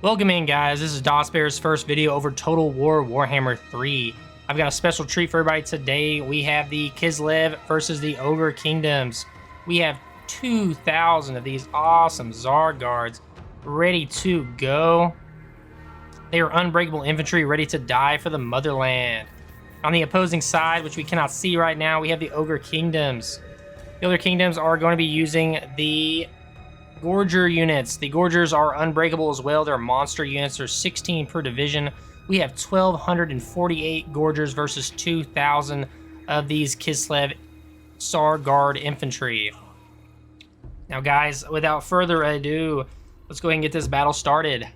Welcome in, guys. This is DOSBear's first video over Total War Warhammer 3. I've got a special treat for everybody today. We have the Kislev versus the Ogre Kingdoms. We have 2,000 of these awesome TZAR guards ready to go. They are unbreakable infantry ready to die for the motherland. On the opposing side, which we cannot see right now, we have the Ogre Kingdoms. The Ogre Kingdoms are going to be using the GORGER units. The GORGERs are unbreakable as well. They're monster units. There's 16 per division. We have 1,248 GORGERs versus 2,000 of these Kislev TZAR Guard infantry. Now, guys, without further ado, let's go ahead and get this battle started.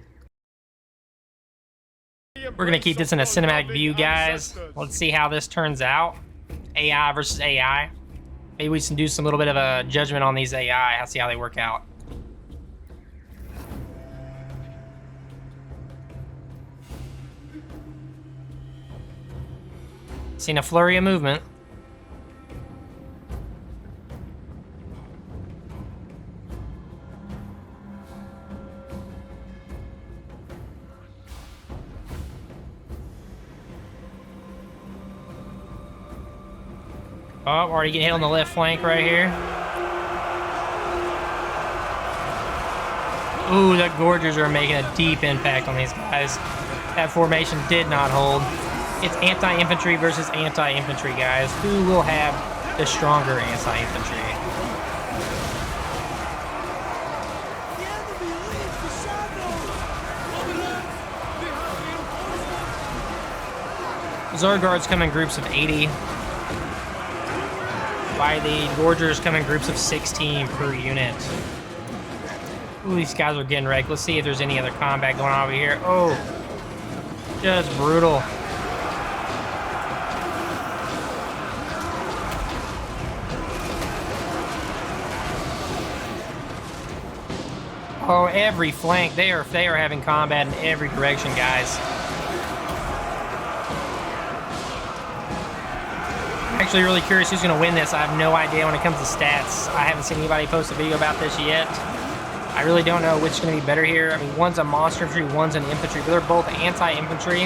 We're going to keep this in a cinematic view, guys. Let's see how this turns out. AI versus AI. Maybe we can do some little bit of a judgment on these AI. I'll see how they work out. Seen a flurry of movement. Oh, already getting hit on the left flank right here. Ooh, the GORGERs are making a deep impact on these guys. That formation did not hold. It's anti-infantry versus anti-infantry, guys. Who will have the stronger anti-infantry? TZAR guards come in groups of 80. While the GORGERs come in groups of 16 per unit. Ooh, these guys are getting wrecked. Let's see if there's any other combat going on over here. Oh, just brutal. Oh, every flank. They are having combat in every direction, guys. I'm actually really curious who's going to win this. I have no idea when it comes to stats. I haven't seen anybody post a video about this yet. I really don't know which is going to be better here. I mean, one's a monster infantry, one's an infantry, but they're both anti-infantry.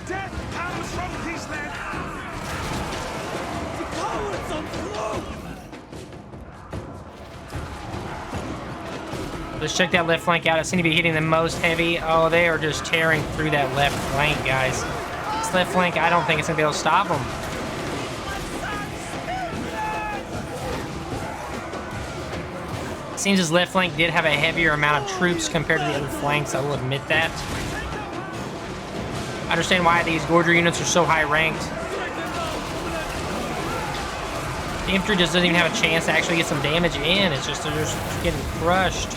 Death comes from Kislev. The cowards on floor. Let's check that left flank out. It seems to be hitting the most heavy. Oh, they are just tearing through that left flank, guys. This left flank, I don't think it's going to be able to stop them. Seems his left flank did have a heavier amount of troops compared to the other flanks. I will admit that. I understand why these GORGER units are so high ranked. The infantry just doesn't even have a chance to actually get some damage in. It's just they're just getting crushed.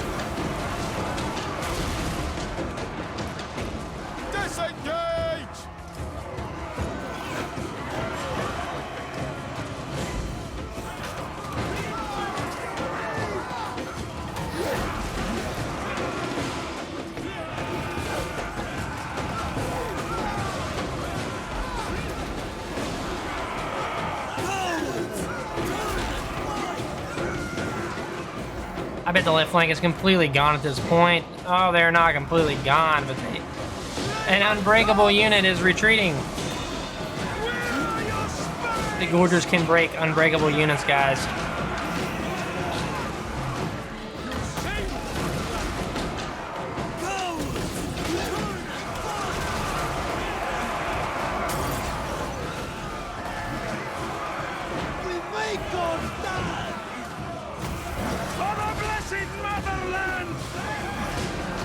I bet the left flank is completely gone at this point. Oh, they're not completely gone, but an unbreakable unit is retreating. The GORGERs can break unbreakable units, guys.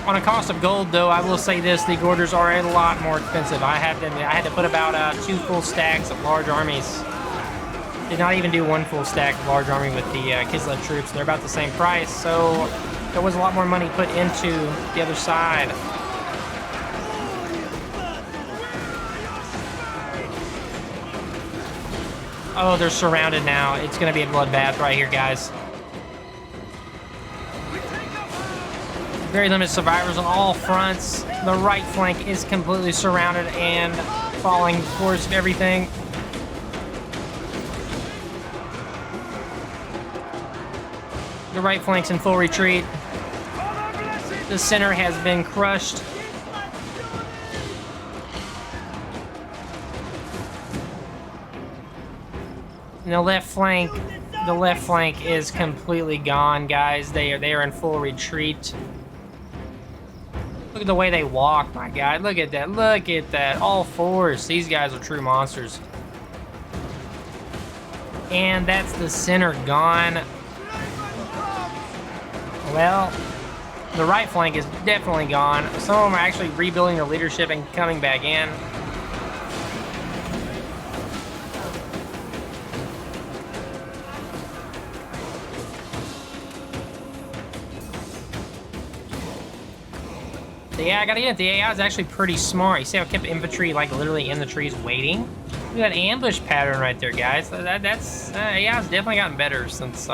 On a cost of gold, though, I will say this: the GORGERs are a lot more expensive. I had to put about 2 full stacks of large armies. Did not even do 1 full stack of large army with the Kislev troops. They're about the same price, so there was a lot more money put into the other side. Oh, they're surrounded now. It's going to be a bloodbath right here, guys. Very limited survivors on all fronts. The right flank is completely surrounded and falling towards everything. The right flank's in full retreat. The center has been crushed. And the left flank is completely gone, guys. They are in full retreat. Look at the way they walk, my God. Look at that. Look at that. All fours. These guys are true monsters. And that's the center gone. Well, the right flank is definitely gone. Some of them are actually rebuilding their leadership and coming back in. Yeah, I gotta get it. The AI is actually pretty smart. You see how it kept infantry like literally in the trees waiting? Look at that ambush pattern right there, guys. That's AI's definitely gotten better since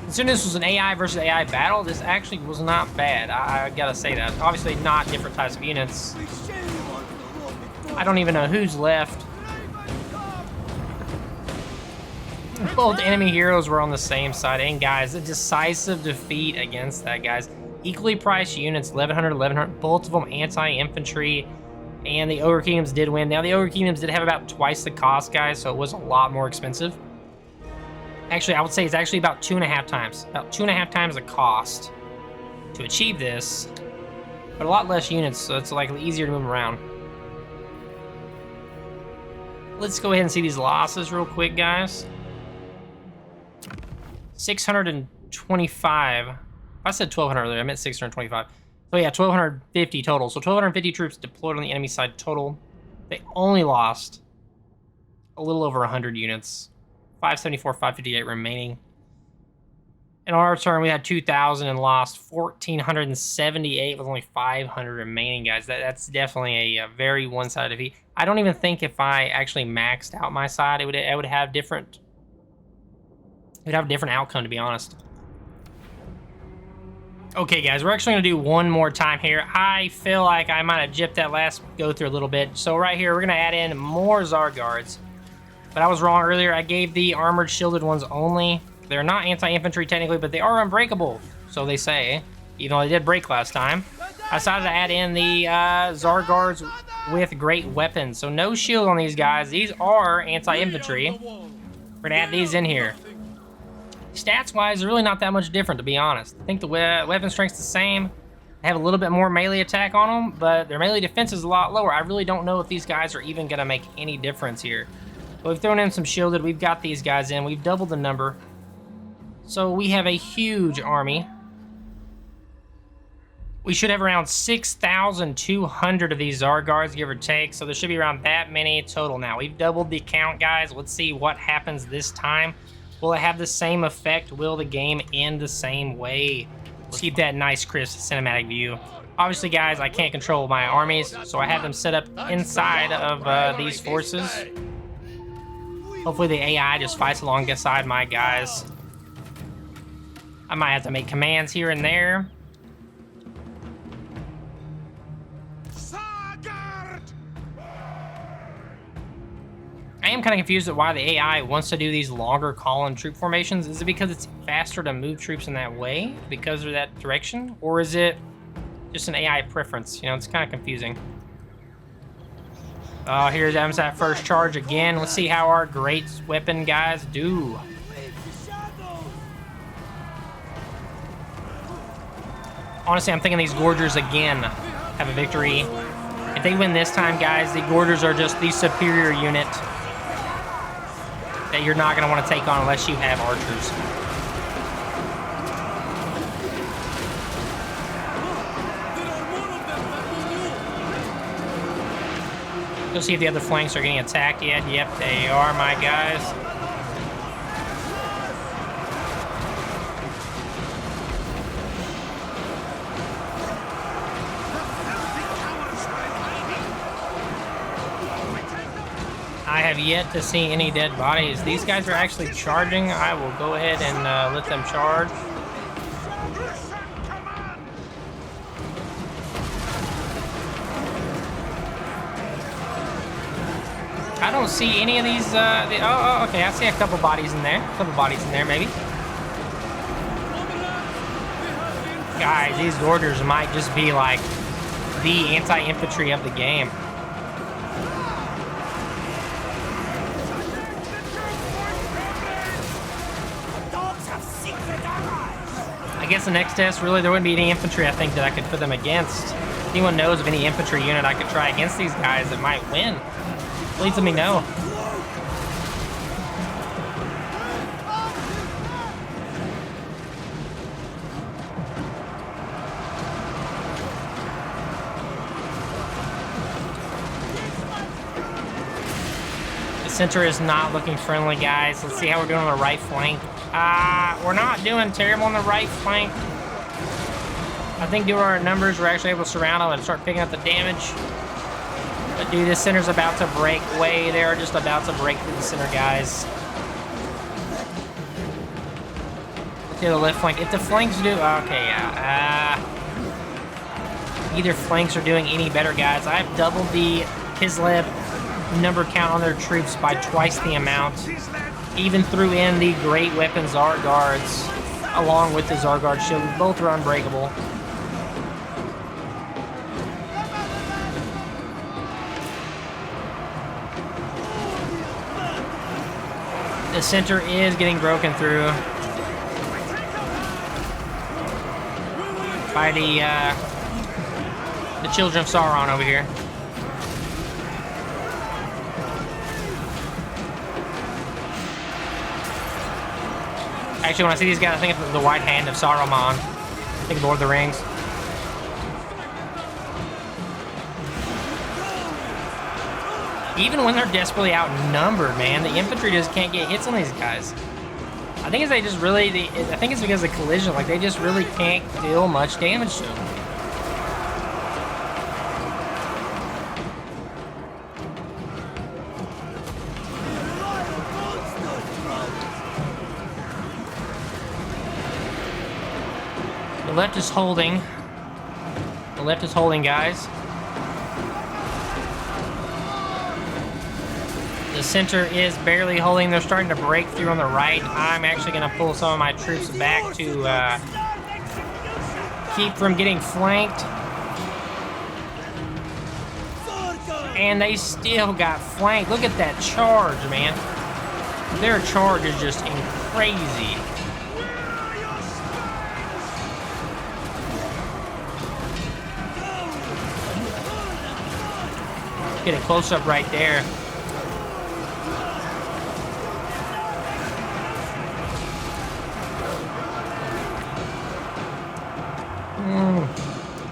considering this was an AI versus AI battle. This actually was not bad. I gotta say that. Obviously, not different types of units. I don't even know who's left. Both enemy heroes were on the same side, and guys, a decisive defeat against that, guys. Equally priced units, 1100, both of them anti-infantry, and the Ogre Kingdoms did win. Now, the Ogre Kingdoms did have about twice the cost, guys, so it was a lot more expensive. Actually, I would say it's actually about 2.5 times. About 2.5 times the cost to achieve this, but a lot less units, so it's likely easier to move around. Let's go ahead and see these losses real quick, guys. 625. I said 1,200 earlier. I meant 625. So yeah, 1,250 total. So 1,250 troops deployed on the enemy side total. They only lost a little over 100 units. 574, 558 remaining. And on our turn, we had 2,000 and lost 1,478 with only 500 remaining, guys. That's definitely a very one-sided defeat. I don't even think if I actually maxed out my side, it would have different. It would have a different outcome, to be honest. Okay, guys, we're actually going to do one more time here. I feel like I might have gypped that last go through a little bit. So right here, we're going to add in more TZAR guards. But I was wrong earlier. I gave the armored shielded ones only. They're not anti-infantry technically, but they are unbreakable, so they say. Even though they did break last time. I decided to add in the TZAR guards with great weapons. So no shield on these guys. These are anti-infantry. We're going to add these in here. Stats-wise, they're really not that much different, to be honest. I think the weapon strength's the same. They have a little bit more melee attack on them, but their melee defense is a lot lower. I really don't know if these guys are even going to make any difference here. But we've thrown in some shielded. We've got these guys in. We've doubled the number. So we have a huge army. We should have around 6,200 of these TZAR guards, give or take. So there should be around that many total now. We've doubled the count, guys. Let's see what happens this time. Will it have the same effect? Will the game end the same way? Let's keep that nice, crisp cinematic view. Obviously, guys, I can't control my armies, so I have them set up inside of these forces. Hopefully the AI just fights alongside my guys. I might have to make commands here and there. I am kind of confused at why the AI wants to do these longer call-in troop formations. Is it because it's faster to move troops in that way because of that direction? Or is it just an AI preference? You know, it's kind of confusing. Oh, here's that first charge again. Let's see how our great weapon guys do. Honestly, I'm thinking these Gorgers again have a victory. If they win this time, guys, the Gorgers are just the superior unit that you're not going to want to take on unless you have archers. Go see if the other flanks are getting attacked yet. Yep, they are, my guys. I have yet to see any dead bodies. These guys are actually charging. I will go ahead and let them charge. I don't see any of these. Oh, okay. I see a couple bodies in there. A couple bodies in there, maybe. Guys, these Gorgers might just be like the anti-infantry of the game. I guess the next test, really, there wouldn't be any infantry, I think, that I could put them against. If anyone knows of any infantry unit I could try against these guys that might win, please let me know. The center is not looking friendly, guys. Let's see how we're doing on the right flank. We're not doing terrible on the right flank. I think due to our numbers, we're actually able to surround them and start picking up the damage. But dude, this center's about to break way. They are just about to break through the center, guys. Let's do the left flank. If the flanks do, okay, yeah. Either flanks are doing any better, guys. I've doubled the Kislev number count on their troops by twice the amount. Even threw in the great weapon TZAR guards along with the TZAR guard shield. Both are unbreakable. The center is getting broken through by the children of Sauron over here. Actually, when I see these guys, I think of the White Hand of Saruman. I think of Lord of the Rings. Even when they're desperately outnumbered, man, the infantry just can't get hits on these guys. I think it's I think it's because of collision. Like, they just really can't deal much damage to them. The left is holding. The left is holding, guys. The center is barely holding. They're starting to break through on the right. I'm actually going to pull some of my troops back to keep from getting flanked. And they still got flanked. Look at that charge, man. Their charge is just crazy. Get a close-up right there.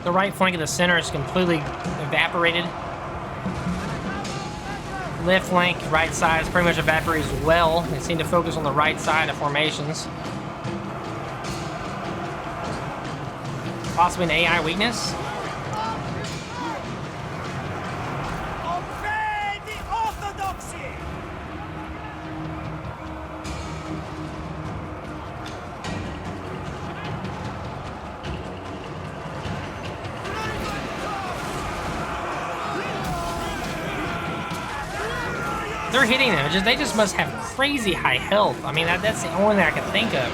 The right flank of the center is completely evaporated. Left flank, right side is pretty much evaporated as well. They seem to focus on the right side of formations. Possibly an AI weakness. They're hitting them. They just must have crazy high health. I mean, that's the only thing I can think of.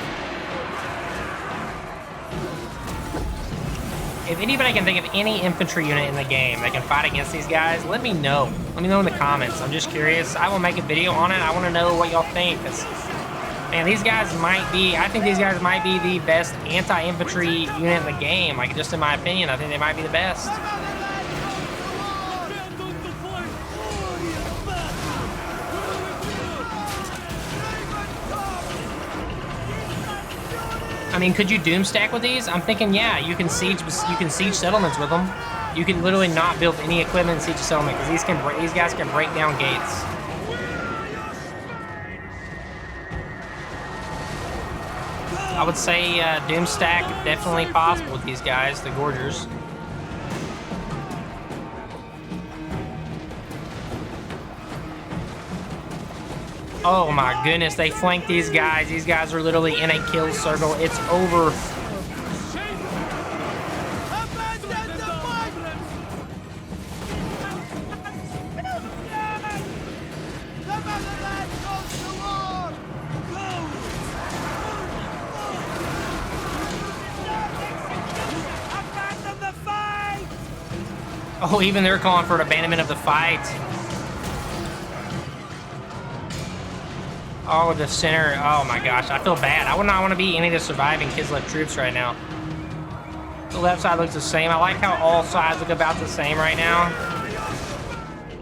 If anybody can think of any infantry unit in the game that can fight against these guys, let me know. Let me know in the comments. I'm just curious. I will make a video on it. I want to know what y'all think. Man, these guys might be, I think these guys might be the best anti-infantry unit in the game. Like, just in my opinion, I think they might be the best. I mean, could you doom stack with these? I'm thinking, yeah, you can siege settlements with them. You can literally not build any equipment and siege a settlement because these guys can break down gates. I would say doom stack definitely possible with these guys, the Gorgers. Oh my goodness, they flanked these guys. These guys are literally in a kill circle. It's over. Oh, even they're calling for an abandonment of the fight. Oh, the center. Oh my gosh, I feel bad. I would not want to be any of the surviving Kislev troops right now. The left side looks the same. I like how all sides look about the same right now.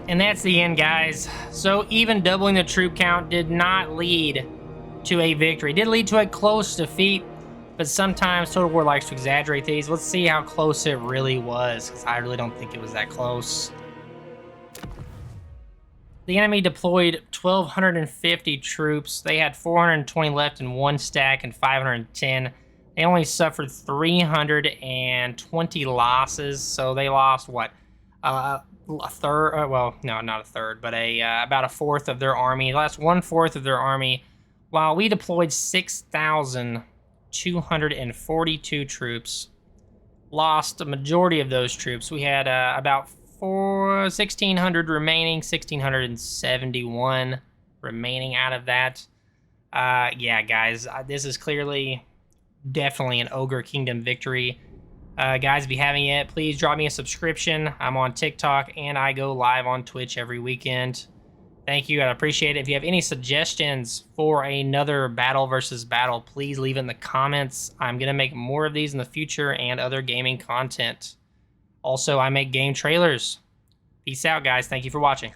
And that's the end, guys. So even doubling the troop count did not lead to a victory. It did lead to a close defeat, but sometimes Total War likes to exaggerate these. Let's see how close it really was, because I really don't think it was that close. The enemy deployed 1,250 troops. They had 420 left in one stack and 510. They only suffered 320 losses, so they lost, what, a third? Well, no, not a third, but about a fourth of their army. They lost 1/4 of their army, while we deployed 6,242 troops. Lost a majority of those troops. We had about 1,600 remaining, 1,671 remaining out of that. Yeah, guys, this is clearly definitely an Ogre Kingdom victory. Guys, if you haven't yet, please drop me a subscription. I'm on TikTok, and I go live on Twitch every weekend. Thank you, I appreciate it. If you have any suggestions for another battle versus battle, please leave it in the comments. I'm going to make more of these in the future and other gaming content. Also, I make game trailers. Peace out, guys. Thank you for watching.